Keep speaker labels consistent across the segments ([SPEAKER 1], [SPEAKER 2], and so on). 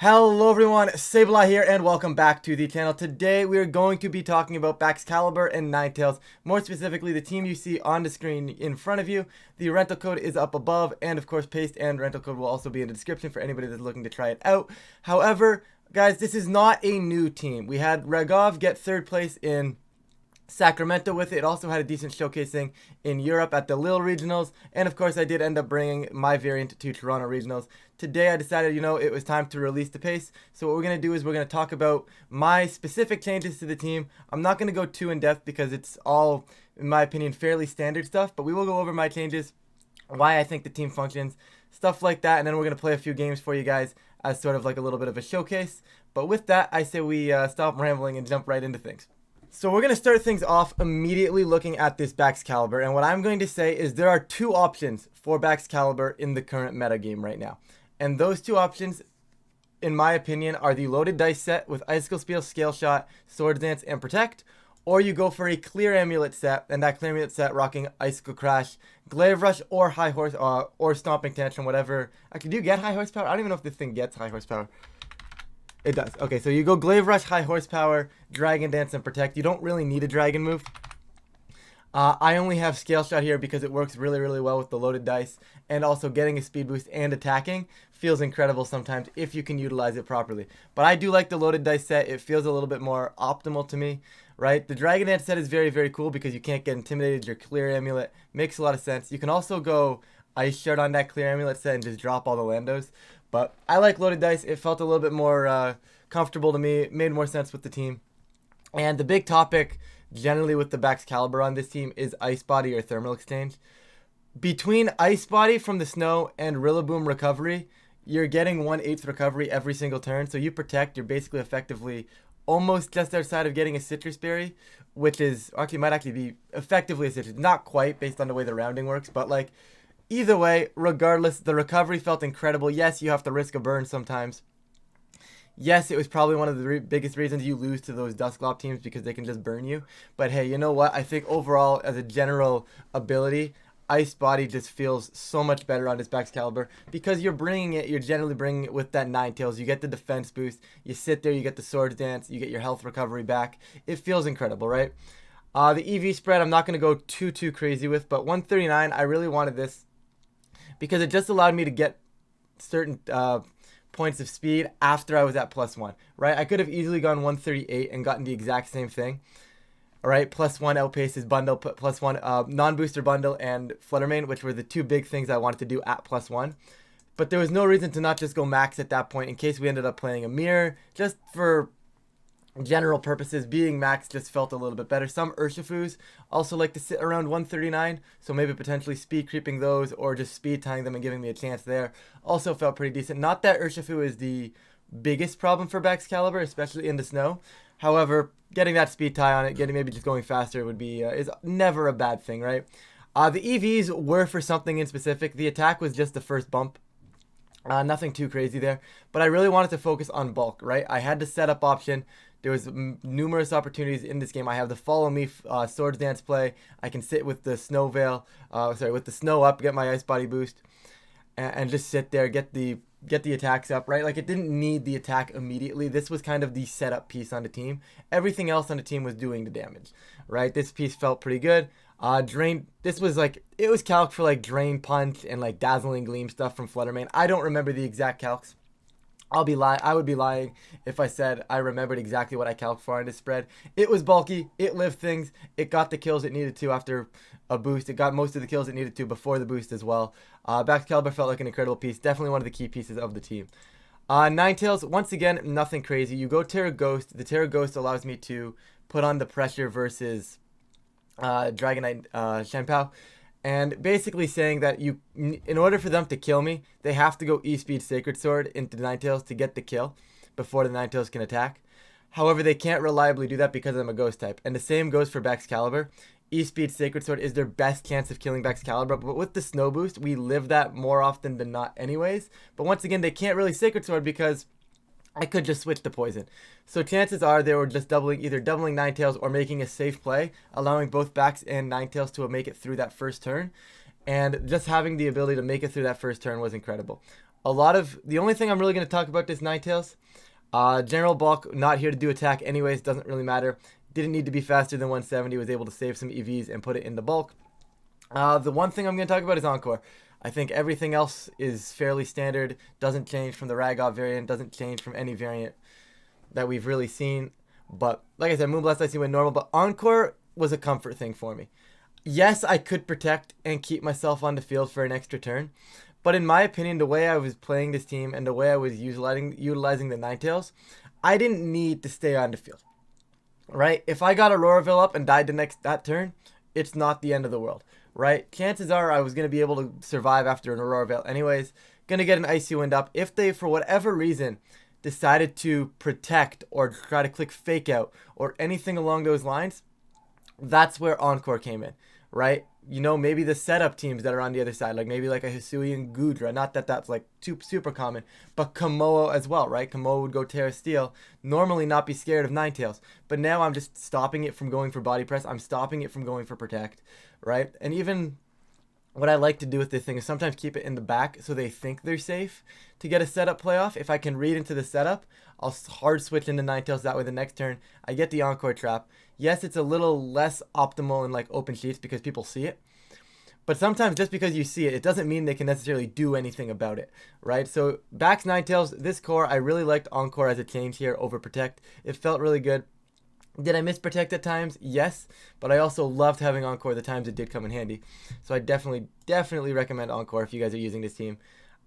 [SPEAKER 1] Hello everyone, Sableye here and welcome back to the channel. Today we are going to be talking about Baxcalibur and Ninetales, more specifically the team you see on the screen in front of you. The rental code is up above, and of course paste and rental code will also be in the description for anybody that's looking to try it out. However, guys, this is not a new team. We had Ragov get third place in Sacramento with it. It also had a decent showcasing in Europe at the Lille Regionals, and of course I did end up bringing my variant to Toronto Regionals. Today I decided, it was time to release the pace, so what we're going to do is we're going to talk about my specific changes to the team. I'm not going to go too in depth because it's all, in my opinion, fairly standard stuff, but we will go over my changes, why I think the team functions, stuff like that, and then we're going to play a few games for you guys as sort of like a little bit of a showcase. But with that, I say we stop rambling and jump right into things. So we're going to start things off immediately looking at this Baxcalibur, and what I'm going to say is there are two options for Baxcalibur in the current meta game right now. And those two options, in my opinion, are the loaded dice set with Icicle Spiel, Scale Shot, Swords Dance, and Protect, or you go for a clear amulet set, and that clear amulet set rocking Icicle Crash, Glaive Rush, or High Horse, or Stomping Tantrum, whatever. Actually, do you get High Horsepower? I don't even know if this thing gets High Horsepower. It does. Okay, so you go Glaive Rush, High Horsepower, Dragon Dance, and Protect. You don't really need a Dragon move. I only have Scale Shot here because it works really, really well with the loaded dice, and also getting a speed boost and attacking feels incredible sometimes if you can utilize it properly. But I do like the loaded dice set. It feels a little bit more optimal to me, right? The Dragon Dance set is very, very cool because you can't get intimidated. Your clear amulet makes a lot of sense. You can also go Ice Shard on that clear amulet set and just drop all the Landos. But I like loaded dice. It felt a little bit more comfortable to me. It made more sense with the team. And the big topic generally with the Baxcalibur on this team is Ice Body or Thermal Exchange. Between Ice Body from the snow and Rillaboom recovery, you're getting 1/8 recovery every single turn. So you protect, you're basically effectively almost just outside of getting a Citrus Berry, which is actually might actually be effectively a Citrus. Not quite based on the way the rounding works, but like either way, regardless, the recovery felt incredible. Yes, you have to risk a burn sometimes. Yes, it was probably one of the biggest reasons you lose to those Dusclops teams because they can just burn you. But hey, you know what? I think overall, as a general ability, Ice Body just feels so much better on this Baxcalibur because you're generally bringing it with that Ninetales. You get the defense boost. You sit there, you get the Swords Dance, you get your health recovery back. It feels incredible, right? The EV spread, I'm not going to go too crazy with, but 139, I really wanted this because it just allowed me to get certain points of speed after I was at +1, right? I could have easily gone 138 and gotten the exact same thing, all right? +1 outpaces bundle, +1 non-booster bundle, and Fluttermane, which were the two big things I wanted to do at +1. But there was no reason to not just go max at that point in case we ended up playing a mirror. Just for general purposes, being max just felt a little bit better. Some Urshifus also like to sit around 139, so maybe potentially speed creeping those or just speed tying them and giving me a chance there also felt pretty decent. Not that Urshifu is the biggest problem for Baxcalibur, especially in the snow. However, getting that speed tie on it, maybe just going faster would be is never a bad thing, right? The EVs were for something in specific. The attack was just the first bump. Nothing too crazy there, but I really wanted to focus on bulk, right? I had the setup option. There was numerous opportunities in this game. I have the follow me Swords Dance play. I can sit with the snow veil, with the snow up, get my Ice Body boost, and just sit there, get the attacks up, right? Like it didn't need the attack immediately. This was kind of the setup piece on the team. Everything else on the team was doing the damage, right? This piece felt pretty good. Drain, this was like, it was calc for like Drain Punch and like Dazzling Gleam stuff from Fluttermane. I don't remember the exact calcs. I would be lying if I said I remembered exactly what I calced for on this spread. It was bulky. It lived things. It got the kills it needed to after a boost. It got most of the kills it needed to before the boost as well. Baxcalibur felt like an incredible piece. Definitely one of the key pieces of the team. Ninetales, once again, nothing crazy. You go Terra Ghost. The Terra Ghost allows me to put on the pressure versus Dragonite Shenpao. And basically saying that in order for them to kill me, they have to go E-Speed Sacred Sword into the Ninetales to get the kill before the Ninetales can attack. However, they can't reliably do that because I'm a Ghost type. And the same goes for Baxcalibur. E-Speed Sacred Sword is their best chance of killing Baxcalibur, but with the Snow Boost, we live that more often than not anyways. But once again, they can't really Sacred Sword because I could just switch to poison. So chances are they were just either doubling Ninetales or making a safe play, allowing both Bax and Ninetales to make it through that first turn. And just having the ability to make it through that first turn was incredible. The only thing I'm really going to talk about this Ninetales, general bulk, not here to do attack anyways, doesn't really matter. Didn't need to be faster than 170, was able to save some EVs and put it in the bulk. The one thing I'm going to talk about is Encore. I think everything else is fairly standard, doesn't change from the Ragov variant, doesn't change from any variant that we've really seen. But like I said, Moonblast I see went normal, but Encore was a comfort thing for me. Yes, I could protect and keep myself on the field for an extra turn, but in my opinion, the way I was playing this team and the way I was utilizing the Ninetales, I didn't need to stay on the field. Right? If I got Auroraville up and died that turn, it's not the end of the world. Right? Chances are I was going to be able to survive after an Auroraville anyways. Going to get an Icy Wind up. If they, for whatever reason, decided to protect or try to click Fake Out or anything along those lines, that's where Encore came in, right? You know, maybe the setup teams that are on the other side, like maybe like a Hisui and Goodra, not that that's like super common, but Komodo as well, right? Komodo would go Terra Steel, normally not be scared of Ninetales, but now I'm just stopping it from going for Body Press, I'm stopping it from going for Protect, right? And even what I like to do with this thing is sometimes keep it in the back so they think they're safe to get a setup playoff. If I can read into the setup, I'll hard switch into Ninetales. That way the next turn, I get the Encore trap. Yes, it's a little less optimal in like open sheets because people see it. But sometimes just because you see it, it doesn't mean they can necessarily do anything about it, right? So Bax Ninetales, this core, I really liked Encore as a change here over Protect. It felt really good. Did I miss Protect at times? Yes, but I also loved having Encore the times it did come in handy. So I definitely recommend Encore if you guys are using this team.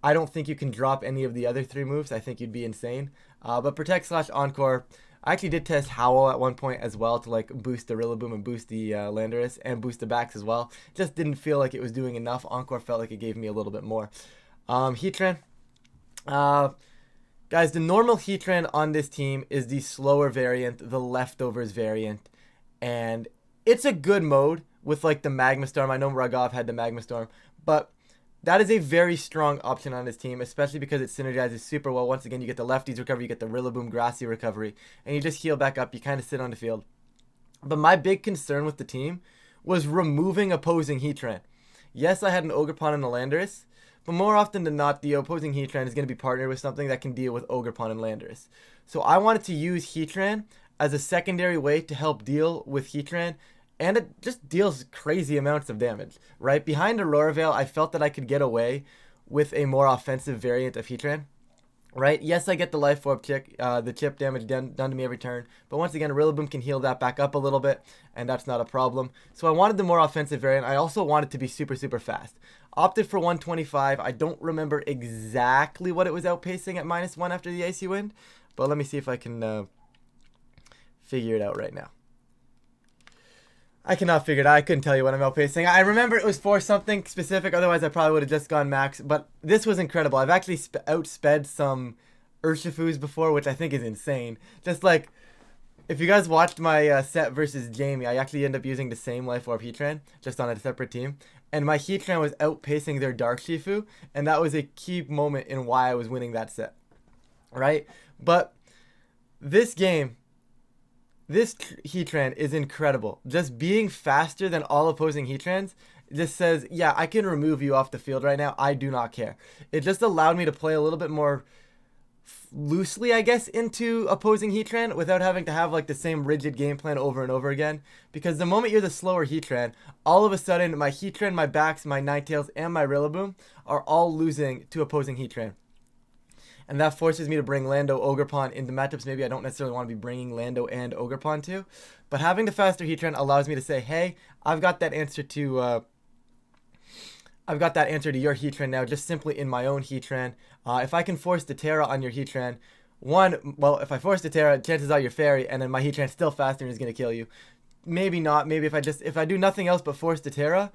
[SPEAKER 1] I don't think you can drop any of the other three moves. I think you'd be insane. But Protect / Encore, I actually did test Howl at one point as well to like boost the Rillaboom and boost the Landorus and boost the Bax as well. Just didn't feel like it was doing enough. Encore felt like it gave me a little bit more. Heatran. Guys, the normal Heatran on this team is the slower variant, the leftovers variant, and it's a good mode with like the Magma Storm. I know Ragov had the Magma Storm, but that is a very strong option on this team, especially because it synergizes super well. Once again, you get the lefties recovery, you get the Rillaboom Grassy recovery, and you just heal back up, you kind of sit on the field. But my big concern with the team was removing opposing Heatran. Yes, I had an Ogerpon and a Landorus, but more often than not, the opposing Heatran is going to be partnered with something that can deal with Ogerpon and Landorus. So I wanted to use Heatran as a secondary way to help deal with Heatran, and it just deals crazy amounts of damage, right? Behind Auroraville, I felt that I could get away with a more offensive variant of Heatran, right? Yes, I get the Life Orb the chip damage done to me every turn, but once again, Rillaboom can heal that back up a little bit, and that's not a problem. So I wanted the more offensive variant. I also wanted to be super fast. Opted for 125. I don't remember exactly what it was outpacing at -1 after the Icy Wind, but let me see if I can figure it out right now. I cannot figure it out. I couldn't tell you what I'm outpacing. I remember it was for something specific, otherwise I probably would have just gone max, but this was incredible. I've actually outsped some Urshifus before, which I think is insane. Just like, if you guys watched my set versus Jamie, I actually ended up using the same Life Orb Heatran, just on a separate team. And my Heatran was outpacing their Dark Shifu, and that was a key moment in why I was winning that set. Right? But this game, this Heatran is incredible. Just being faster than all opposing Heatrans just says, yeah, I can remove you off the field right now. I do not care. It just allowed me to play a little bit more loosely, I guess, into opposing Heatran without having to have like the same rigid game plan over and over again. Because the moment you're the slower Heatran, all of a sudden my Heatran, my Bax, my Ninetales, and my Rillaboom are all losing to opposing Heatran. And that forces me to bring Lando, Ogerpon into matchups maybe I don't necessarily want to be bringing Lando and Ogerpon to. But having the faster Heatran allows me to say, hey, I've got that answer to your Heatran now, just simply in my own Heatran. If I can force the Terra on your Heatran, if I force the Terra, chances are you're Fairy, and then my Heatran's still faster and is going to kill you. Maybe not. Maybe if I do nothing else but force the Terra,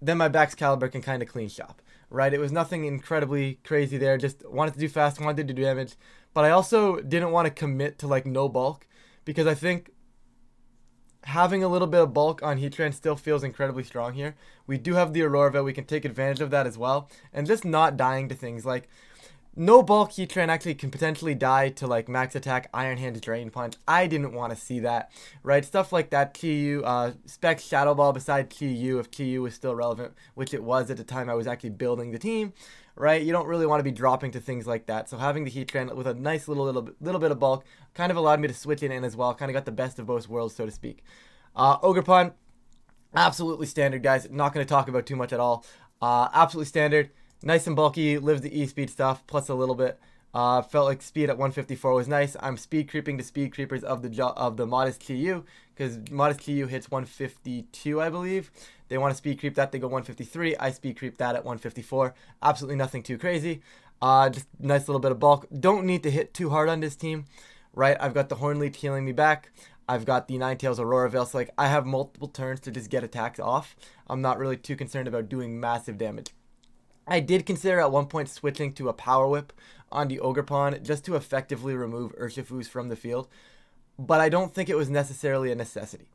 [SPEAKER 1] then my Baxcalibur can kind of clean shop, right? It was nothing incredibly crazy there. Just wanted to do fast, wanted to do damage. But I also didn't want to commit to like no bulk, because I think having a little bit of bulk on Heatran still feels incredibly strong here. We do have the Auroraville. We can take advantage of that as well. And just not dying to things like no bulk Heatran actually can potentially die to like max attack, Iron Hand, Drain Punch. I didn't want to see that, right? Stuff like that. TU, Spec Shadow Ball beside TU if TU was still relevant, which it was at the time I was actually building the team. right? You don't really want to be dropping to things like that. So having the Heatran with a nice little bit of bulk kind of allowed me to switch it in as well. Kind of got the best of both worlds, so to speak. Ogerpon, absolutely standard, guys. Not going to talk about too much at all. Absolutely standard. Nice and bulky. Lives the E-speed stuff, plus a little bit. Felt like speed at 154 was nice. I'm speed creeping to speed creepers of the Modest TU, because Modest TU hits 152, I believe. They want to speed creep that, they go 153. I speed creep that at 154. Absolutely nothing too crazy. Just nice little bit of bulk. Don't need to hit too hard on this team, right? I've got the Hornleech healing me back. I've got the Ninetales Aurora Veil, so like I have multiple turns to just get attacks off. I'm not really too concerned about doing massive damage. I did consider at one point switching to a Power Whip on the Ogerpon just to effectively remove Urshifus from the field, but I don't think it was necessarily a necessity,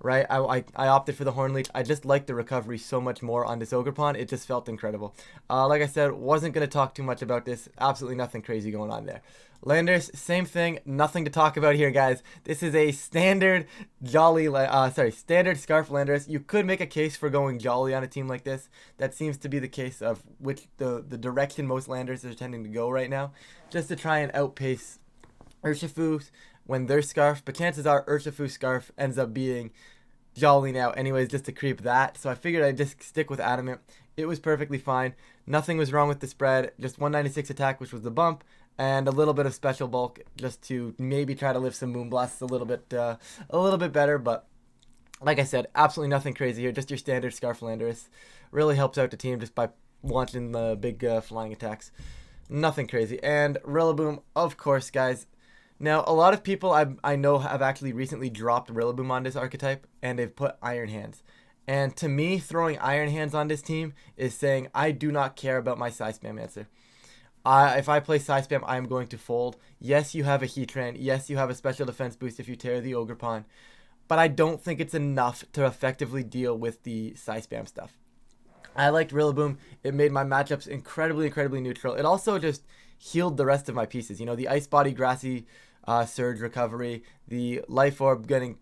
[SPEAKER 1] right? I opted for the Hornleech. I just like the recovery so much more on this Ogerpon. It just felt incredible. Like I said, wasn't going to talk too much about this. Absolutely nothing crazy going on there. Landorus, same thing. Nothing to talk about here, guys. This is a standard standard Scarf Landorus. You could make a case for going Jolly on a team like this. That seems to be the case of which the direction most Landorus are tending to go right now, just to try and outpace Urshifu when they're Scarf. But chances are Urshifu Scarf ends up being Jolly now anyways, just to creep that. So I figured I'd just stick with Adamant. It was perfectly fine. Nothing was wrong with the spread. Just 196 attack, which was the bump, and a little bit of special bulk just to maybe try to lift some Moonblasts a little bit better. But like I said, absolutely nothing crazy here. Just your standard Scarf Landorus. Really helps out the team just by launching the big flying attacks. Nothing crazy. And Rillaboom, of course, guys. Now, a lot of people I know have actually recently dropped Rillaboom on this archetype, and they've put Iron Hands. And to me, throwing Iron Hands on this team is saying, I do not care about my Psy Spam answer. If I play Psy Spam, I am going to fold. Yes, you have a Heatran. Yes, you have a special defense boost if you tear the Ogerpon. But I don't think it's enough to effectively deal with the Psy Spam stuff. I liked Rillaboom. It made my matchups incredibly neutral. It also just healed the rest of my pieces. You know, the Ice Body Grassy Surge recovery, the Life Orb getting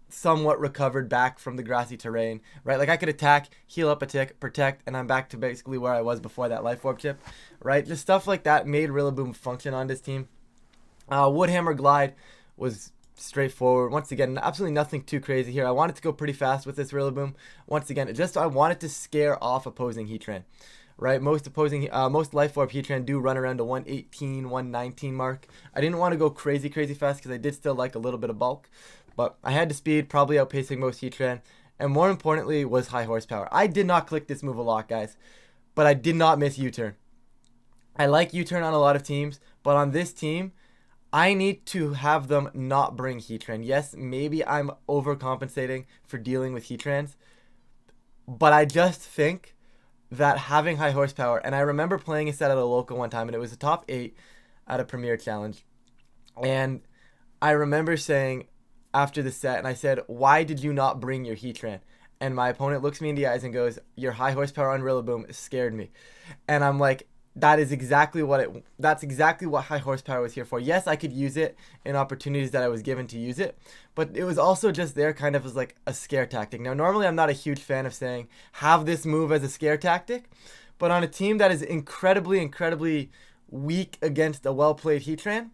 [SPEAKER 1] somewhat recovered back from the grassy terrain, right? Like I could attack, heal up a tick, protect, and I'm back to basically where I was before that Life Orb chip, right? Just stuff like that made Rillaboom function on this team. Woodhammer Glide was straightforward. Once again, absolutely nothing too crazy here. I wanted to go pretty fast with this Rillaboom. Once again, I wanted to scare off opposing Heatran, right? Most Life Orb Heatran do run around the 118, 119 mark. I didn't want to go crazy fast because I did still like a little bit of bulk. But I had the speed, probably outpacing most Heatran, and more importantly was high horsepower. I did not click this move a lot, guys, but I did not miss U-turn. I like U-turn on a lot of teams, but on this team, I need to have them not bring Heatran. Yes, maybe I'm overcompensating for dealing with Heatrans, but I just think that having high horsepower, and I remember playing a set at a local one time, and it was a top 8 at a Premier Challenge, and I remember saying after the set, and I said, why did you not bring your Heatran? And my opponent looks me in the eyes and goes, your high horsepower on Rillaboom scared me. And I'm like, that's exactly what high horsepower was here for. Yes, I could use it in opportunities that I was given to use it, but it was also just there kind of as like a scare tactic. Now, normally I'm not a huge fan of saying, have this move as a scare tactic, but on a team that is incredibly weak against a well-played Heatran,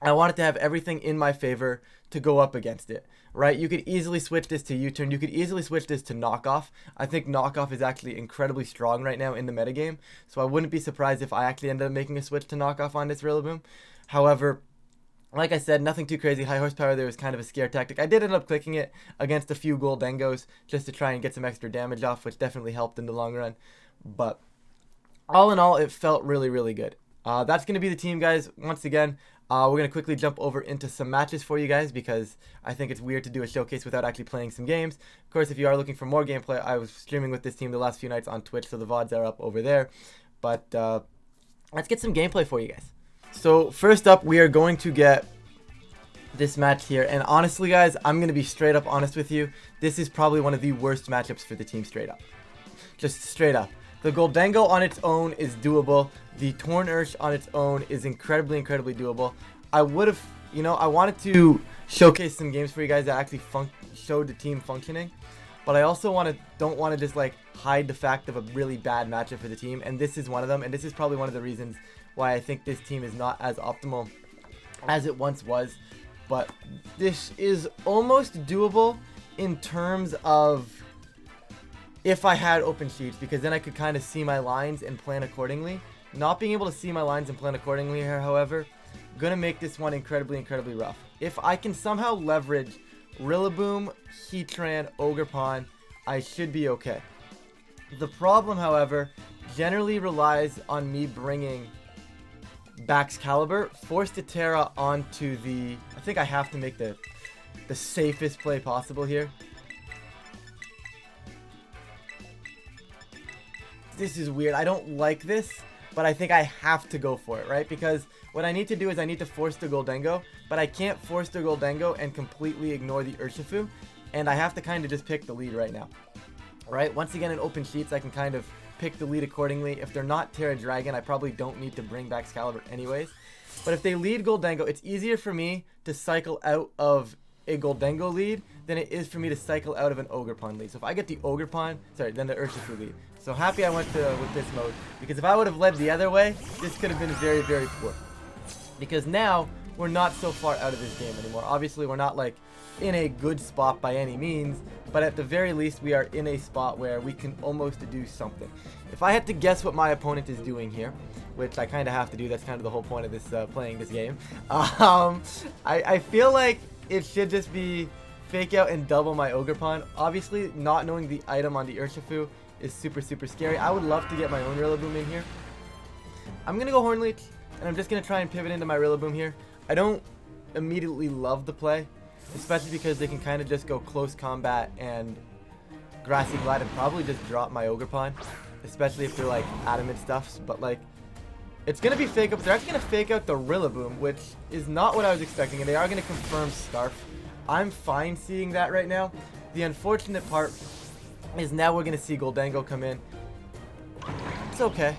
[SPEAKER 1] I wanted to have everything in my favor to go up against it, right? You could easily switch this to U-turn. You could easily switch this to knockoff. I think knockoff is actually incredibly strong right now in the metagame, so I wouldn't be surprised if I actually ended up making a switch to knockoff on this Rillaboom. However, like I said, nothing too crazy. High horsepower there was kind of a scare tactic. I did end up clicking it against a few Goldengos just to try and get some extra damage off, which definitely helped in the long run. But all in all, it felt really good. That's going to be the team, guys. Once again, we're going to quickly jump over into some matches for you guys because I think it's weird to do a showcase without actually playing some games. Of course, if you are looking for more gameplay, I was streaming with this team the last few nights on Twitch, so the VODs are up over there. But let's get some gameplay for you guys. So first up, we are going to get this match here. And honestly, guys, I'm going to be straight up honest with you. This is probably one of the worst matchups for the team straight up. Just straight up. The Goldengo on its own is doable. The Torn Ursh on its own is incredibly doable. I would have, I wanted to showcase some games for you guys that actually showed the team functioning. But I also don't want to just like hide the fact of a really bad matchup for the team, and this is one of them, and this is probably one of the reasons why I think this team is not as optimal as it once was. But this is almost doable in terms of if I had open sheets, because then I could kind of see my lines and plan accordingly. Not being able to see my lines and plan accordingly here, however, gonna make this one incredibly, incredibly rough. If I can somehow leverage Rillaboom, Heatran, Ogerpon, I should be okay. The problem, however, generally relies on me bringing Baxcalibur, force the Tera onto the... I think I have to make the safest play possible here. This is weird. I don't like this, but I think I have to go for it, right? Because what I need to do is I need to force the Goldengo, but I can't force the Goldengo and completely ignore the Urshifu, and I have to kind of just pick the lead right now. Right? Once again, in open sheets, I can kind of pick the lead accordingly. If they're not Terra Dragon, I probably don't need to bring back Excalibur anyways. But if they lead Goldengo, it's easier for me to cycle out of a Goldengo lead than it is for me to cycle out of an Ogerpon lead. So if I get the Ogerpon, then the Urshifu lead. So happy I went with this mode, because if I would have led the other way, this could have been very, very poor. Because now, we're not so far out of this game anymore. Obviously, we're not like in a good spot by any means, but at the very least, we are in a spot where we can almost do something. If I had to guess what my opponent is doing here, which I kind of have to do, that's kind of the whole point of this playing this game, I feel like it should just be fake out and double my Ogerpon. Obviously, not knowing the item on the Urshifu is super, super scary. I would love to get my own Rillaboom in here. I'm going to go Horn Leech, and I'm just going to try and pivot into my Rillaboom here. I don't immediately love the play, especially because they can kind of just go close combat and Grassy Glide and probably just drop my Ogerpon, especially if they're like adamant stuffs. But like, it's going to be fake out. They're actually going to fake out the Rillaboom, which is not what I was expecting, and they are going to confirm Scarf. I'm fine seeing that right now. The unfortunate part is now we're going to see Goldengo come in. It's okay.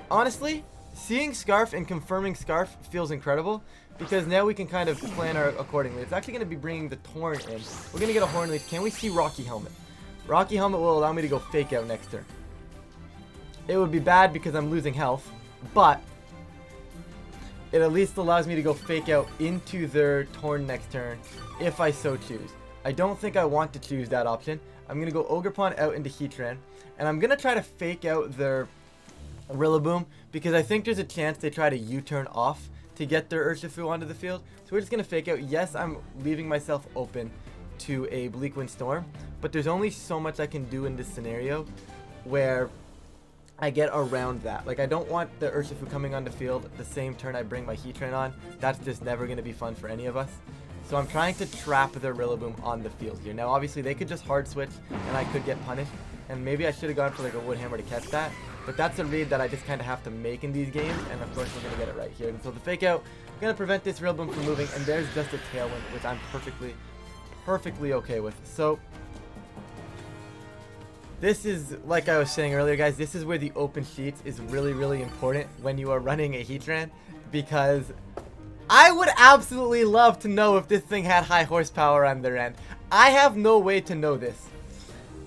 [SPEAKER 1] Honestly, seeing Scarf and confirming Scarf feels incredible, because now we can kind of plan accordingly. It's actually going to be bringing the Torn in. We're going to get a Horn Leech. Can we see Rocky Helmet? Rocky Helmet will allow me to go fake out next turn. It would be bad because I'm losing health, but it at least allows me to go fake out into their Torn next turn if I so choose. I don't think I want to choose that option. I'm going to go Ogerpon out into Heatran, and I'm going to try to fake out their Rillaboom, because I think there's a chance they try to U-turn off to get their Urshifu onto the field. So we're just going to fake out. Yes, I'm leaving myself open to a Bleak Wind Storm, but there's only so much I can do in this scenario where I get around that. Like, I don't want the Urshifu coming on the field the same turn I bring my Heatran on. That's just never going to be fun for any of us. So I'm trying to trap their Rillaboom on the field here. Now, obviously, they could just hard switch, and I could get punished. And maybe I should have gone for like a Wood Hammer to catch that. But that's a read that I just kind of have to make in these games. And of course, we're going to get it right here. And so the fake out, going to prevent this Rillaboom from moving. And there's just a Tailwind, which I'm perfectly okay with. So this is, like I was saying earlier, guys, this is where the open sheets is really, really important when you are running a Heatran, because I would absolutely love to know if this thing had high horsepower on their end. I have no way to know this,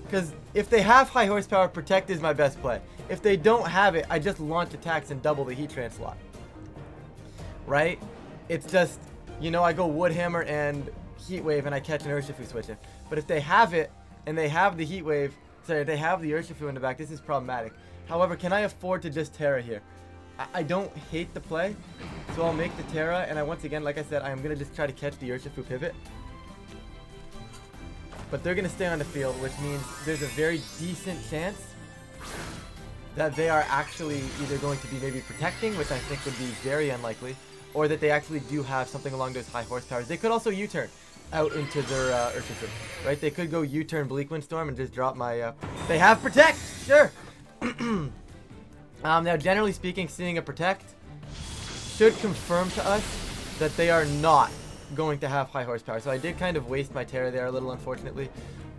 [SPEAKER 1] because if they have high horsepower, Protect is my best play. If they don't have it, I just launch attacks and double the Heatran slot. Right? It's just, you know, I go Wood Hammer and Heat Wave and I catch an Urshifu switching. But if they have it and they have the Heat Wave, sorry, they have the Urshifu in the back, this is problematic. However, can I afford to just Terra here? I don't hate the play, so I'll make the Terra, and once again, like I said, I'm going to just try to catch the Urshifu pivot. But they're going to stay on the field, which means there's a very decent chance that they are actually either going to be maybe protecting, which I think would be very unlikely, or that they actually do have something along those high horsepowers. They could also U-turn out into their Urshifu, right? They could go U-turn Bleak Wind Storm and just drop my... They have Protect! Sure! Now, generally speaking, seeing a Protect should confirm to us that they are not going to have high horsepower. So I did kind of waste my Terra there a little, unfortunately.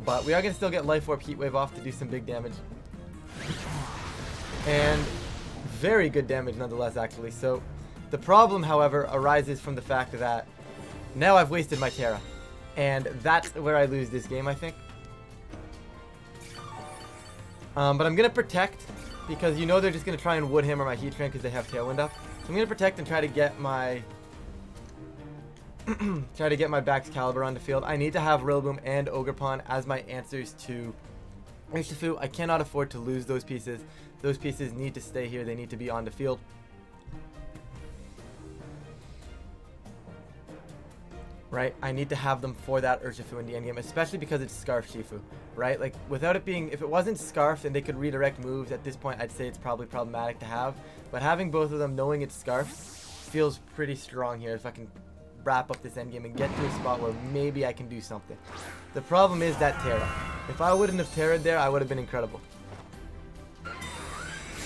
[SPEAKER 1] But we are going to still get Life Orb Heat Wave off to do some big damage. And very good damage nonetheless, actually. So the problem, however, arises from the fact that now I've wasted my Terra. And that's where I lose this game, I think. But I'm going to protect because you know they're just going to try and wood hammer my Heatran because they have Tailwind up. So I'm going to protect and try to get my Baxcalibur on the field. I need to have Rillaboom and Ogerpon as my answers to Urshifu. I cannot afford to lose those pieces. Those pieces need to stay here. They need to be on the field. Right? I need to have them for that Urshifu in the endgame, especially because it's Scarf Shifu, right? Like, without it being, if it wasn't Scarf and they could redirect moves, at this point, I'd say it's probably problematic to have. But having both of them, knowing it's Scarf, feels pretty strong here if I can wrap up this endgame and get to a spot where maybe I can do something. The problem is that Terra. If I wouldn't have Terra'd there, I would have been incredible.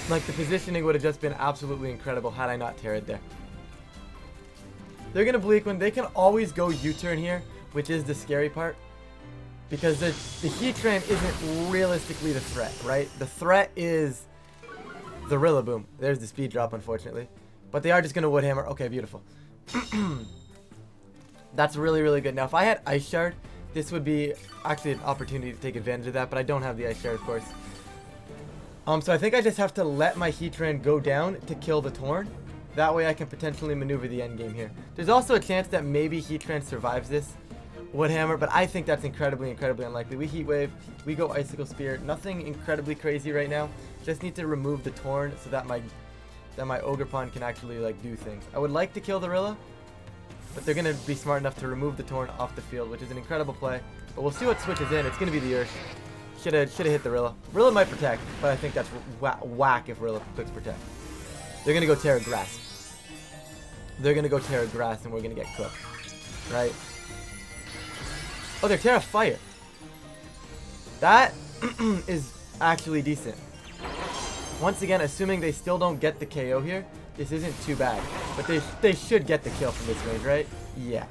[SPEAKER 1] Like, the positioning would have just been absolutely incredible had I not Terra'd there. They're going to Bleak Wind. They can always go U-turn here, which is the scary part. Because the Heatran isn't realistically the threat, right? The threat is the Rillaboom. There's the speed drop, unfortunately. But they are just going to Wood Hammer. Okay, beautiful. That's really, really good. Now, if I had Ice Shard, this would be actually an opportunity to take advantage of that. But I don't have the Ice Shard, of course. So I think I just have to let my Heatran go down to kill the Torn. That way I can potentially maneuver the end game here. There's also a chance that maybe Heatran survives this Wood Hammer, but I think that's incredibly, incredibly unlikely. We Heat Wave, we go Icicle Spear. Nothing incredibly crazy right now. Just need to remove the Torn so that my Ogerpon can actually like do things. I would like to kill the Rilla, but they're gonna be smart enough to remove the Torn off the field, which is an incredible play. But we'll see what switches in. It's gonna be the Ursh. Should have hit the Rilla. Rilla might protect, but I think that's whack if Rilla clicks protect. They're going to go Terra Grass. They're going to go Terra Grass and we're going to get cooked. Right? Oh, they're Terra Fire. That is actually decent. Once again, assuming they still don't get the KO here, this isn't too bad. But they should get the kill from this range, right? Yeah.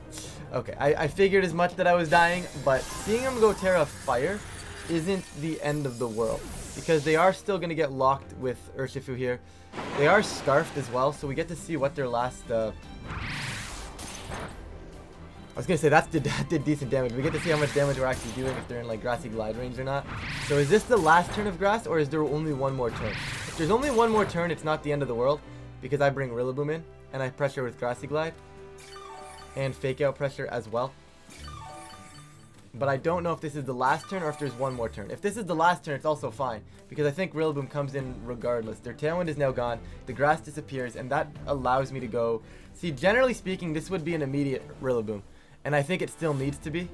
[SPEAKER 1] Okay, I figured as much that I was dying, but seeing them go Terra Fire isn't the end of the world. Because they are still going to get locked with Urshifu here. They are Scarfed as well, so we get to see what their last... I was going to say, that did decent damage. We get to see how much damage we're actually doing if they're in like Grassy Glide range or not. So is this the last turn of Grass, or is there only one more turn? If there's only one more turn, it's not the end of the world. Because I bring Rillaboom in, and I pressure with Grassy Glide. And Fake Out pressure as well. But I don't know if this is the last turn or if there's one more turn. If this is the last turn, it's also fine. Because I think Rillaboom comes in regardless. Their Tailwind is now gone. The grass disappears. And that allows me to go... See, generally speaking, this would be an immediate Rillaboom. And I think it still needs to be.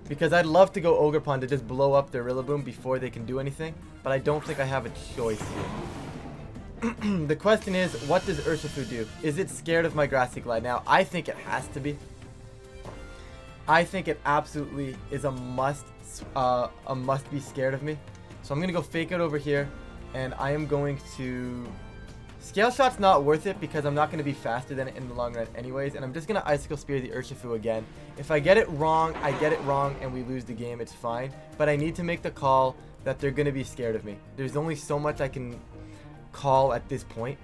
[SPEAKER 1] Because I'd love to go Ogerpon to just blow up their Rillaboom before they can do anything. But I don't think I have a choice here. The question is, what does Urshifu do? Is it scared of my Grassy Glide? Now, I think it has to be. I think it absolutely is a must be scared of me. So I'm going to go Fake Out over here. And I am going to... Scale Shot's not worth it because I'm not going to be faster than it in the long run anyways. And I'm just going to Icicle Spear the Urshifu again. If I get it wrong, I get it wrong and we lose the game. It's fine. But I need to make the call that they're going to be scared of me. There's only so much I can call at this point.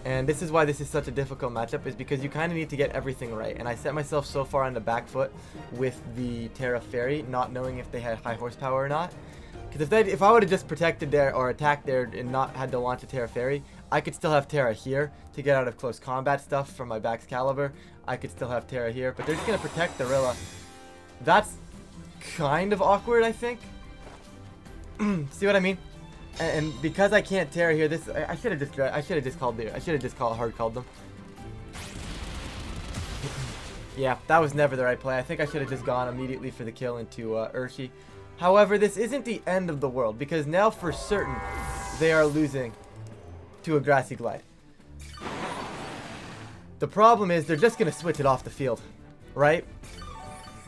[SPEAKER 1] And this is why this is such a difficult matchup, is because you kind of need to get everything right. And I set myself so far on the back foot with the Terra Fairy, not knowing if they had high horsepower or not. Because if I would have just protected there or attacked there and not had to launch a Terra Fairy, I could still have Terra here to get out of close combat stuff from my Baxcalibur. I could still have Terra here, but they're just going to protect the Rilla. That's kind of awkward, I think. See what I mean? And because I can't Terra here, this I should have just hard called them. Yeah, that was never the right play. I think I should have just gone immediately for the kill into Urshi. However, this isn't the end of the world because now for certain they are losing to a Grassy Glide. The problem is they're just gonna switch it off the field, right?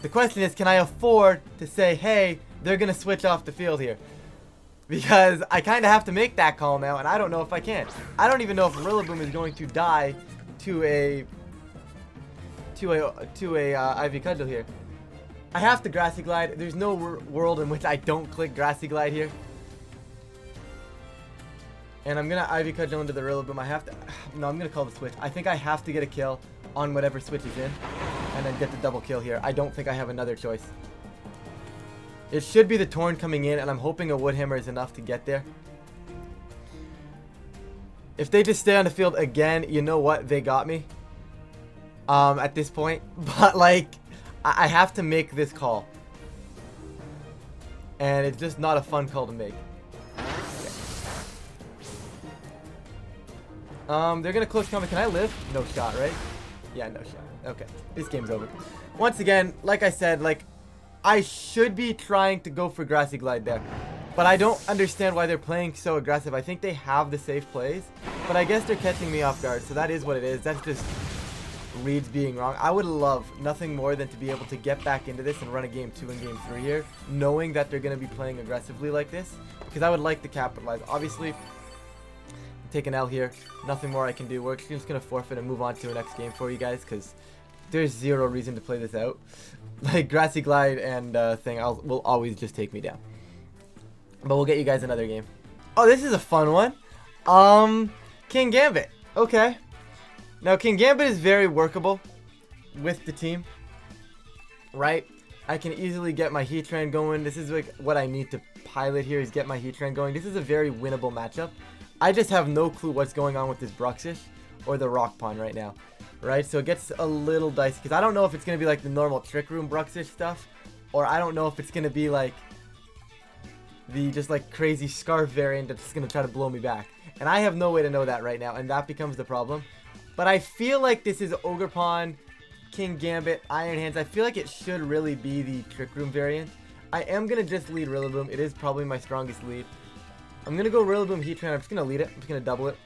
[SPEAKER 1] The question is, can I afford to say, hey, they're gonna switch off the field here? Because I kind of have to make that call now, and I don't know if I can. I don't even know if Rillaboom is going to die to a Ivy Cudgel here. I have to Grassy Glide. There's no world in which I don't click Grassy Glide here. And I'm gonna Ivy Cudgel into the Rillaboom. I have to. No, I'm gonna call the switch. I think I have to get a kill on whatever switch is in, and then get the double kill here. I don't think I have another choice. It should be the Torn coming in, and I'm hoping a Wood Hammer is enough to get there. If they just stay on the field again, you know what? They got me. At this point. But, like, I have to make this call. And it's just not a fun call to make. Okay. They're going to close combat. Can I live? No shot, right? Yeah, no shot. Okay. This game's over. Once again, like I said, like, I should be trying to go for Grassy Glide there. But I don't understand why they're playing so aggressive. I think they have the safe plays. But I guess they're catching me off guard. So that is what it is. That's just reads being wrong. I would love nothing more than to be able to get back into this and run a game 2 and game 3 here, knowing that they're going to be playing aggressively like this, because I would like to capitalize. Obviously, take an L here. Nothing more I can do. We're just going to forfeit and move on to the next game for you guys, because there's zero reason to play this out. Like, Grassy Glide and thing will always just take me down. But we'll get you guys another game. Oh, this is a fun one. King Gambit. Okay. Now, King Gambit is very workable with the team, right? I can easily get my Heatran going. This is like what I need to pilot here is get my Heatran going. This is a very winnable matchup. I just have no clue what's going on with this Bruxish or the Rock Pond right now, right? So it gets a little dicey because I don't know if it's going to be like the normal Trick Room Bruxish stuff, or I don't know if it's going to be like the just like crazy Scarf variant that's going to try to blow me back. And I have no way to know that right now, and that becomes the problem. But I feel like this is Ogerpon, King Gambit, Iron Hands. I feel like it should really be the Trick Room variant. I am going to just lead Rillaboom. It is probably my strongest lead. I'm going to go Rillaboom Heatran. I'm just going to lead it. I'm just going to double it.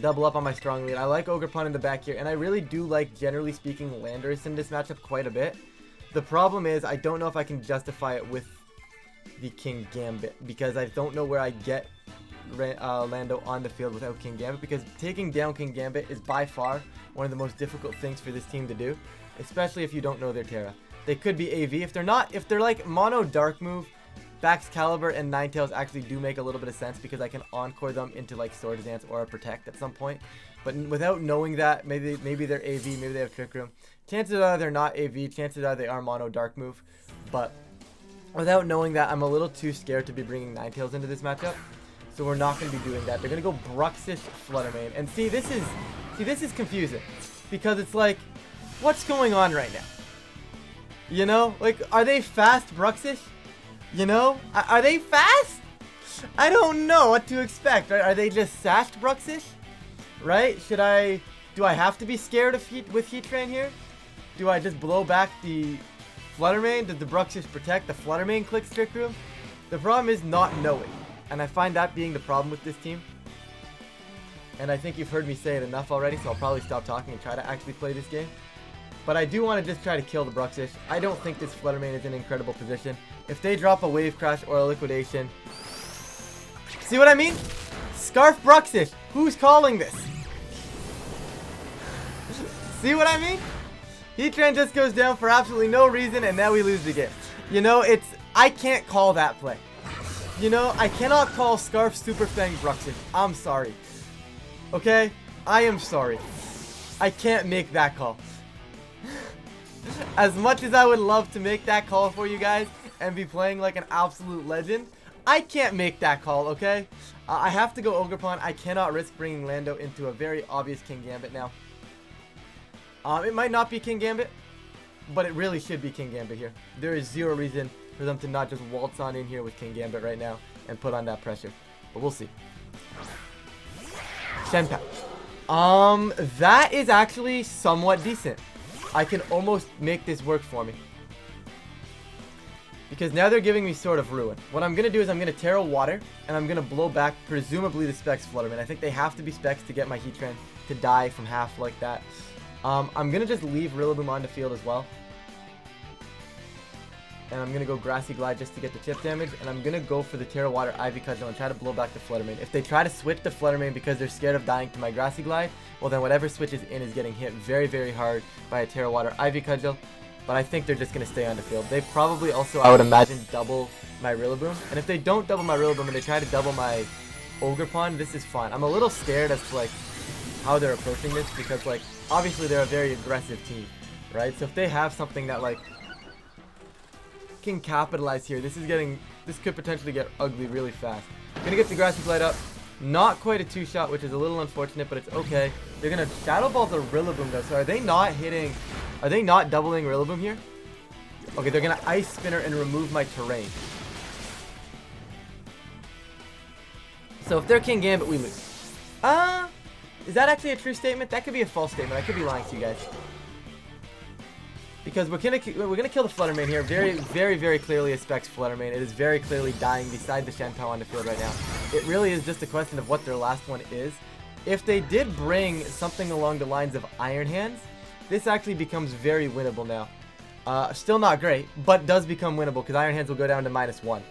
[SPEAKER 1] Double up on my strong lead. I like Ogerpon in the back here. And I really do like, generally speaking, Landorus in this matchup quite a bit. The problem is I don't know if I can justify it with the King Gambit, because I don't know where I get Lando on the field without King Gambit, because taking down King Gambit is by far one of the most difficult things for this team to do, especially if you don't know their Terra. They could be AV. If they're like mono dark move, Baxcalibur and Ninetales actually do make a little bit of sense, because I can encore them into like Swords Dance or a Protect at some point. But without knowing that, maybe they're AV, maybe they have Trick Room. Chances are they're not AV, chances are they are mono dark move. But without knowing that, I'm a little too scared to be bringing Ninetales into this matchup. So we're not going to be doing that. They're going to go Bruxish Fluttermane. And see, this is confusing, because it's like, what's going on right now? You know, like, are they fast Bruxish? You know, are they fast? I don't know what to expect. Right? Are they just sashed Bruxish? Right? Do I have to be scared of with Heatran here? Do I just blow back the Fluttermane? Does the Bruxish protect? The Fluttermane clicks Trick Room? The problem is not knowing. And I find that being the problem with this team. And I think you've heard me say it enough already, so I'll probably stop talking and try to actually play this game. But I do want to just try to kill the Bruxish. I don't think this Fluttermane is in an incredible position. If they drop a Wave Crash or a Liquidation... See what I mean? Scarf Bruxish! Who's calling this? See what I mean? Heatran just goes down for absolutely no reason, and now we lose the game. You know, I can't call that play. You know, I cannot call Scarf Super Fang Bruxish. I'm sorry. Okay? I am sorry. I can't make that call. As much as I would love to make that call for you guys and be playing like an absolute legend, I can't make that call, okay? I have to go Ogerpon. I cannot risk bringing Lando into a very obvious King Gambit now. It might not be King Gambit, but it really should be King Gambit here. There is zero reason for them to not just waltz on in here with King Gambit right now and put on that pressure. But we'll see. Shen Pouch. That is actually somewhat decent. I can almost make this work for me. Because now they're giving me sort of Ruin. What I'm going to do is I'm going to Terra Water, and I'm going to blow back, presumably, the Specs Fluttermane. I think they have to be Specs to get my Heatran to die from half like that. I'm going to just leave Rillaboom on the field as well. And I'm going to go Grassy Glide just to get the chip damage. And I'm going to go for the Terra Water Ivy Cudgel and try to blow back the Fluttermane. If they try to switch the Fluttermane because they're scared of dying to my Grassy Glide, well then whatever switches in is getting hit very, very hard by a Terra Water Ivy Cudgel. But I think they're just going to stay on the field. They probably also, I would imagine, double my Rillaboom. And if they don't double my Rillaboom and they try to double my Ogerpon, this is fine. I'm a little scared as to like how they're approaching this, because like obviously they're a very aggressive team, right? So if they have something that like can capitalize here. This could potentially get ugly really fast. Gonna get the Grassy Blight up. Not quite a two-shot, which is a little unfortunate, but it's okay. They're gonna Shadow Ball the Rillaboom though. So are they not doubling Rillaboom here? Okay, they're gonna Ice Spinner and remove my terrain. So if they're King Gambit, we lose. Is that actually a true statement? That could be a false statement. I could be lying to you guys. Because we're gonna kill the Flutter Mane here. Very clearly a Specs Flutter Mane. It is very clearly dying beside the Shenpao on the field right now. It really is just a question of what their last one is. If they did bring something along the lines of Iron Hands, this actually becomes very winnable now. Still not great, but does become winnable because Iron Hands will go down to -1.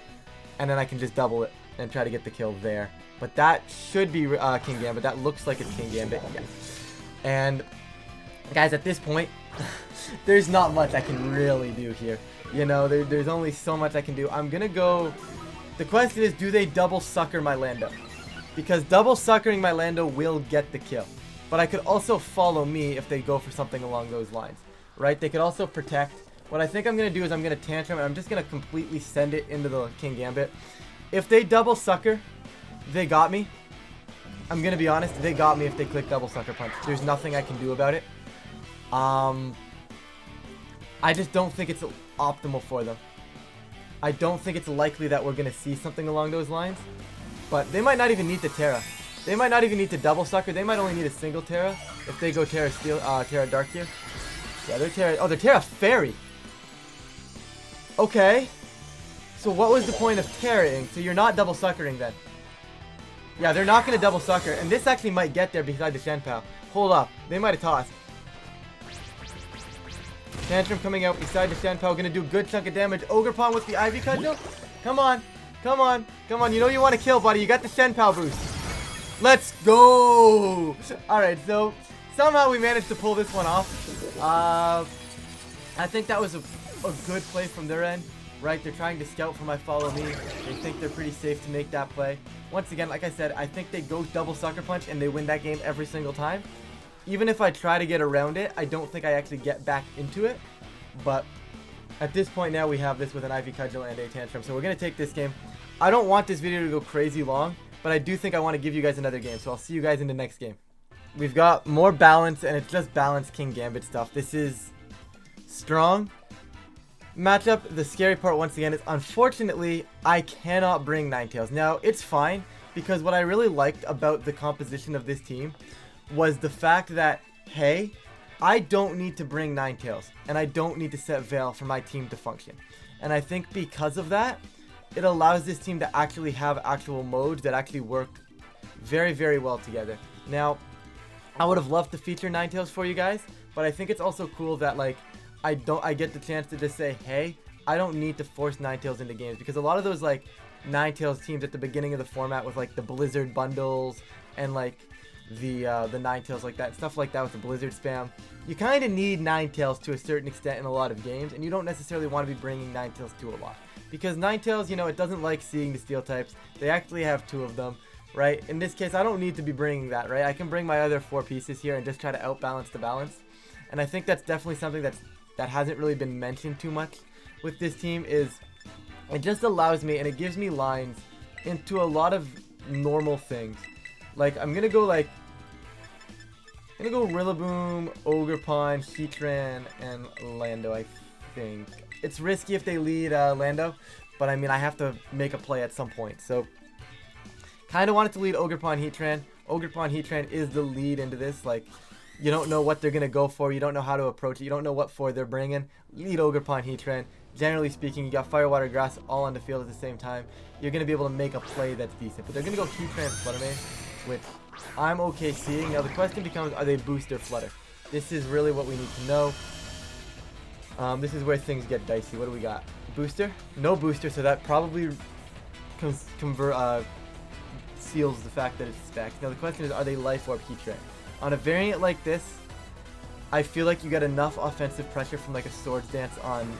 [SPEAKER 1] And then I can just double it and try to get the kill there. But that should be King Gambit. That looks like it's King Gambit. Yeah. And guys, at this point, there's not much I can really do here. You know, there's only so much I can do. I'm gonna go. The question is, do they double sucker my Lando? Because double suckering my Lando will get the kill. But I could also follow me if they go for something along those lines, right? They could also protect. What I think I'm gonna do is I'm gonna Tantrum and I'm just gonna completely send it into the King Gambit. If they double sucker, they got me. I'm gonna be honest, they got me if they click double sucker punch. There's nothing I can do about it. I just don't think it's optimal for them. I don't think it's likely that we're gonna see something along those lines. But they might not even need the Terra. They might not even need to double sucker. They might only need a single Terra if they go Terra Steel, Terra Dark here. Yeah, they're Terra. Oh, they're Terra Fairy. Okay. So what was the point of Terraing? So you're not double suckering then. Yeah, they're not going to double sucker. And this actually might get there beside the Shenpao. Hold up. They might have tossed. Tantrum coming out beside the Shenpao. Going to do a good chunk of damage. Ogerpon with the Ivy Cudgel. Come on. Come on. Come on. You know you want to kill, buddy. You got the Shenpao boost. Let's go. Alright, so somehow we managed to pull this one off. I think that was a good play from their end. Right, they're trying to scout for my follow me. They think they're pretty safe to make that play. Once again, like I said, I think they go double sucker punch and they win that game every single time. Even if I try to get around it, I don't think I actually get back into it. But at this point now, we have this with an Ivy Cudgel and a Tantrum. So we're going to take this game. I don't want this video to go crazy long, but I do think I want to give you guys another game. So I'll see you guys in the next game. We've got more balance, and it's just balanced King Gambit stuff. This is strong matchup. The scary part once again is, unfortunately, I cannot bring Ninetales. Now, it's fine, because what I really liked about the composition of this team was the fact that, hey, I don't need to bring Ninetales, and I don't need to set Veil for my team to function. And I think because of that, it allows this team to actually have actual modes that actually work very well together. Now, I would have loved to feature Ninetales for you guys, but I think it's also cool that, like, I get the chance to just say, hey, I don't need to force Ninetales into games, because a lot of those like Ninetales teams at the beginning of the format with like the Blizzard bundles and like the Ninetales like that, stuff like that with the Blizzard spam, you kind of need Ninetales to a certain extent in a lot of games, and you don't necessarily want to be bringing Ninetales to a lot, because Ninetales, you know, it doesn't like seeing the steel types. They actually have 2 of them, right? In this case, I don't need to be bringing that, right? I can bring my other 4 pieces here and just try to outbalance the balance, and I think that's definitely something that hasn't really been mentioned too much with this team. Is it just allows me, and it gives me lines into a lot of normal things. Like, I'm gonna go Rillaboom, Ogerpon, Heatran, and Lando, I think. It's risky if they lead Lando, but I mean, I have to make a play at some point. So, kind of wanted to lead Ogerpon, Heatran. Ogerpon, Heatran is the lead into this. Like, you don't know what they're going to go for. You don't know how to approach it. You don't know what for they're bringing. Lead Ogerpon, Heatran. Generally speaking, you got Fire, Water, Grass all on the field at the same time. You're going to be able to make a play that's decent. But they're going to go Heatran, Flutter Mane, which I'm okay seeing. Now the question becomes, are they Boost or Flutter? This is really what we need to know. This is where things get dicey. What do we got? Booster? No booster, so that probably seals the fact that it's Specs. Now the question is, are they Life Orb, Heatran? On a variant like this, I feel like you get enough offensive pressure from like a Swords Dance on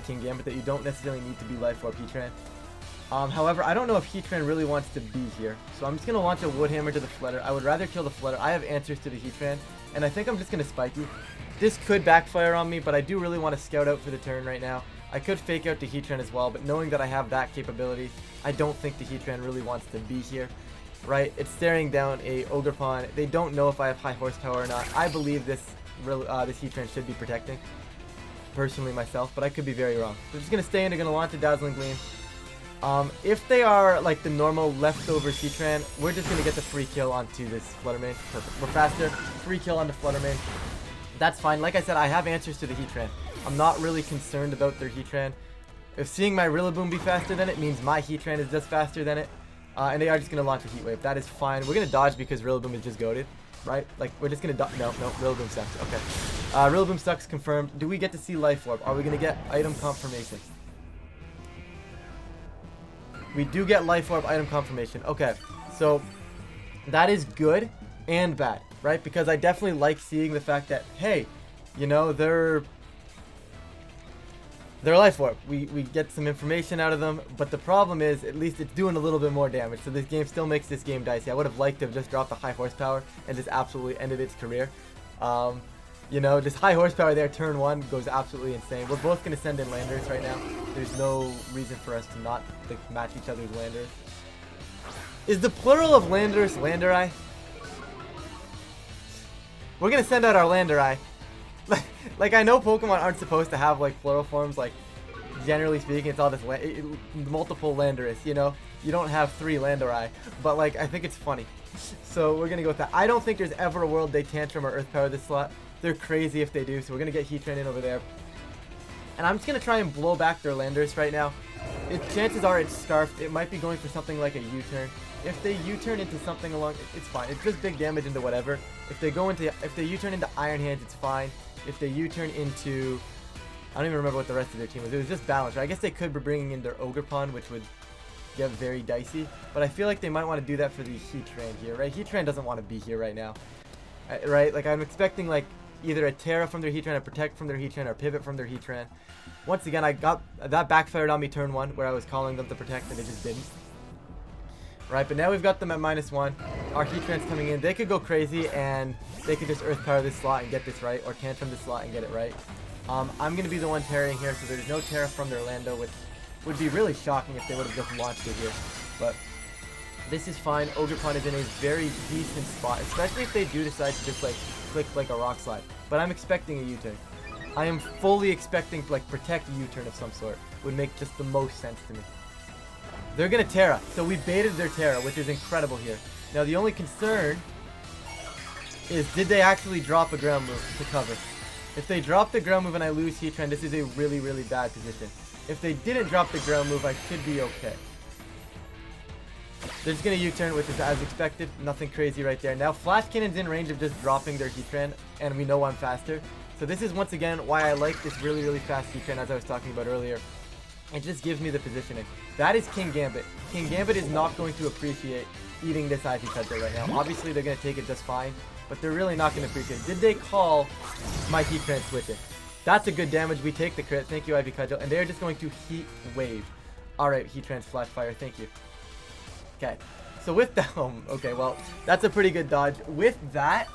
[SPEAKER 1] King Gambit that you don't necessarily need to be Life Orb Heatran. However, I don't know if Heatran really wants to be here, so I'm just going to launch a Wood Hammer to the Flutter. I would rather kill the Flutter. I have answers to the Heatran, and I think I'm just going to Spiky. This could backfire on me, but I do really want to scout out for the turn right now. I could fake out the Heatran as well, but knowing that I have that capability, I don't think the Heatran really wants to be here, right? It's staring down a Ogerpon. They don't know if I have high horsepower or not. I believe this Heatran should be protecting, personally myself, but I could be very wrong. They're just going to stay in. They're going to launch a Dazzling Gleam. If they are like the normal leftover Heatran, we're just going to get the free kill onto this Flutter Mane. Perfect. We're faster. Free kill on the Flutter Mane. That's fine. Like I said, I have answers to the Heatran. I'm not really concerned about their Heatran. If seeing my Rillaboom be faster than it means my Heatran is just faster than it, and they are just going to launch a Heat Wave. That is fine. We're going to dodge because Rillaboom is just goated, right? Like, we're just going to no, Rillaboom sucks. Okay. Rillaboom sucks, confirmed. Do we get to see Life Orb? Are we going to get item confirmation? We do get Life Orb item confirmation. Okay. So, that is good and bad, right? Because I definitely like seeing the fact that, hey, you know, they're Life Orb. We get some information out of them, but the problem is, at least it's doing a little bit more damage, so this game still makes this game dicey. I would have liked to have just dropped the high horsepower and just absolutely ended its career. You know, just high horsepower there, turn 1, goes absolutely insane. We're both going to send in Landorus right now. There's no reason for us to not match each other's Landorus. Is the plural of Landorus Landori? We're going to send out our Landori. Like, I know Pokemon aren't supposed to have, like, plural forms, like, generally speaking, it's all just multiple Landorus, you know? You don't have 3 Landori, but, like, I think it's funny. So, we're gonna go with that. I don't think there's ever a world they Tantrum or Earth Power this slot. They're crazy if they do, so we're gonna get Heatran in over there. And I'm just gonna try and blow back their Landorus right now. Chances are it's Scarfed. It might be going for something like a U-turn. If they U-turn into something along, it's fine. It's just big damage into whatever. If they U-turn into Iron Hands, it's fine. If they U-turn into, I don't even remember what the rest of their team was. It was just balanced, right? I guess they could be bringing in their Ogerpon, which would get very dicey. But I feel like they might want to do that for the Heatran here, right? Heatran doesn't want to be here right now, right? Like, I'm expecting, like, either a Terra from their Heatran, a Protect from their Heatran, or Pivot from their Heatran. Once again, I got that backfired on me turn 1, where I was calling them to Protect, and they just didn't. Right, but now we've got them at -1. Our Heatran's coming in. They could go crazy, and they could just Earth Power this slot and get this right, or Tantrum this slot and get it right. I'm going to be the one Terraing here, so there's no Terra from their Lando, which would be really shocking if they would have just launched it here. But this is fine. Ogerpon is in a very decent spot, especially if they do decide to just, like, click like a Rock Slide. But I'm expecting a U-turn. I am fully expecting, like, Protect U-turn of some sort. Would make just the most sense to me. They're going to Terra, so we baited their Terra, which is incredible here. Now, the only concern is, did they actually drop a ground move to cover? If they drop the ground move and I lose Heatran, this is a really, really bad position. If they didn't drop the ground move, I should be okay. They're just going to U-turn, which is as expected. Nothing crazy right there. Now, Flash Cannon's in range of just dropping their Heatran, and we know I'm faster. So this is, once again, why I like this really, really fast Heatran, as I was talking about earlier. It just gives me the positioning. That is King Gambit. King Gambit is not going to appreciate eating this Ivy Cudgel right now. Obviously, they're going to take it just fine, but they're really not going to appreciate it. Did they call my Heatran switching? That's a good damage. We take the crit. Thank you, Ivy Cudgel. And they're just going to Heat Wave. Alright, Heatran's Flash Fire. Thank you. Okay. So with that, okay, well, that's a pretty good dodge. With that,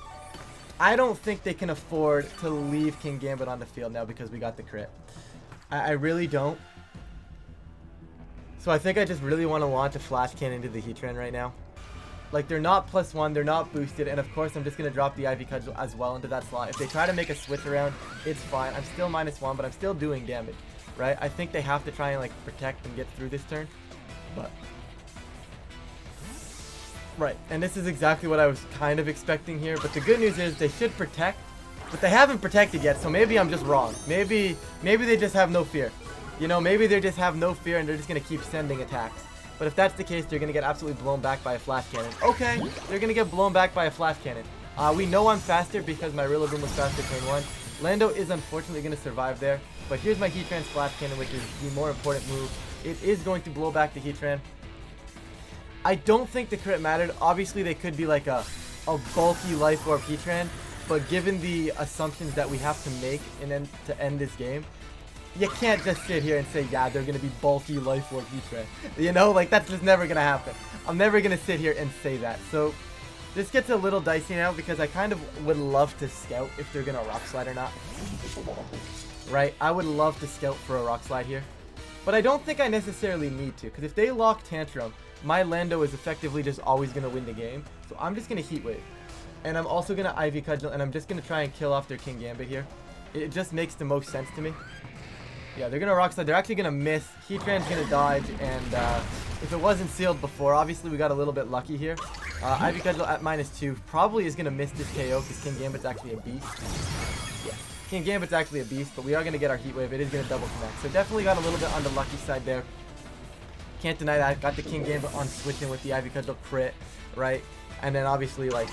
[SPEAKER 1] I don't think they can afford to leave King Gambit on the field now because we got the crit. I really don't. So I think I just really want to launch a Flash Cannon into the Heatran right now. Like, they're not +1, they're not boosted, and of course I'm just going to drop the Ivy Cudgel as well into that slot. If they try to make a switch around, it's fine. I'm still -1, but I'm still doing damage, right? I think they have to try and, like, protect and get through this turn, but... Right, and this is exactly what I was kind of expecting here, but the good news is they should protect, but they haven't protected yet, so maybe I'm just wrong. Maybe they just have no fear. You know, maybe they just have no fear and they're just going to keep sending attacks. But if that's the case, they're going to get absolutely blown back by a Flash Cannon. Okay, they're going to get blown back by a Flash Cannon. We know I'm faster because my Rillaboom was faster turn 1. Lando is unfortunately going to survive there. But here's my Heatran's Flash Cannon, which is the more important move. It is going to blow back the Heatran. I don't think the crit mattered. Obviously, they could be like a bulky Life Orb Heatran. But given the assumptions that we have to make to end this game, you can't just sit here and say, yeah, they're going to be bulky Life Orb Heatran. You know, like, that's just never going to happen. I'm never going to sit here and say that. So, this gets a little dicey now because I kind of would love to scout if they're going to Rock Slide or not. right? I would love to scout for a Rock Slide here. But I don't think I necessarily need to, because if they lock Tantrum, my Lando is effectively just always going to win the game. So I'm just going to Heat Wave. And I'm also going to Ivy Cudgel, and I'm just going to try and kill off their King Gambit here. It just makes the most sense to me. Yeah, they're going to Rock Slide. They're actually going to miss. Heatran's going to dodge, and if it wasn't sealed before, obviously we got a little bit lucky here. Ivy Cudgel at -2 probably is going to miss this KO because King Gambit's actually a beast. Yeah, King Gambit's actually a beast, but we are going to get our Heat Wave. It is going to double connect. So definitely got a little bit on the lucky side there. Can't deny that. Got the King Gambit on switching with the Ivy Cudgel crit, right? And then obviously, like,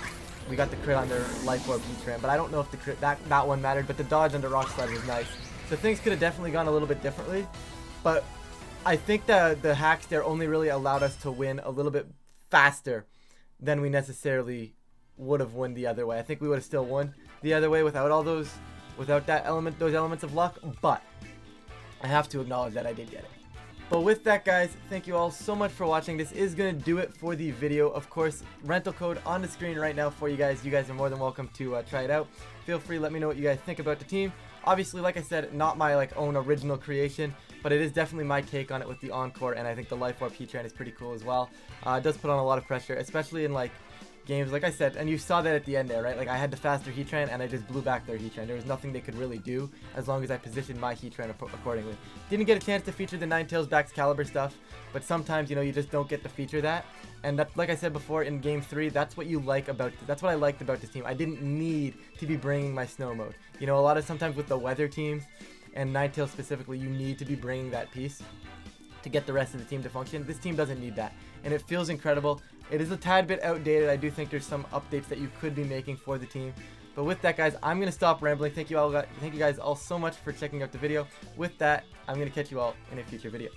[SPEAKER 1] we got the crit on their Life Orb Heatran, but I don't know if the crit, that one mattered, but the dodge on the Rock Slide was nice. So things could have definitely gone a little bit differently, but I think that the hacks there only really allowed us to win a little bit faster than we necessarily would have won the other way. I think we would have still won the other way without all those, without that element, those elements of luck, but I have to acknowledge that I did get it. But with that, guys, thank you all so much for watching. This is going to do it for the video. Of course, rental code on the screen right now for you guys. You guys are more than welcome to try it out. Feel free, let me know what you guys think about the team. Obviously, like I said, not my own original creation, but it is definitely my take on it with the Encore, and I think the Life Orb Heatran is pretty cool as well. It does put on a lot of pressure, especially in games, like I said, and you saw that at the end there, right? Like, I had the faster Heatran, and I just blew back their Heatran. There was nothing they could really do as long as I positioned my Heatran accordingly. Didn't get a chance to feature the Ninetales Baxcalibur stuff, but sometimes, you know, you just don't get to feature that. And that, like I said before, in Game 3, that's what you like about, that's what I liked about this team. I didn't need to be bringing my snow mode. You know, a lot of sometimes with the weather teams, and Ninetales specifically, you need to be bringing that piece to get the rest of the team to function. This team doesn't need that, and it feels incredible. It is a tad bit outdated. I do think there's some updates that you could be making for the team. But with that, guys, I'm gonna stop rambling. Thank you guys all so much for checking out the video. With that, I'm gonna catch you all in a future video.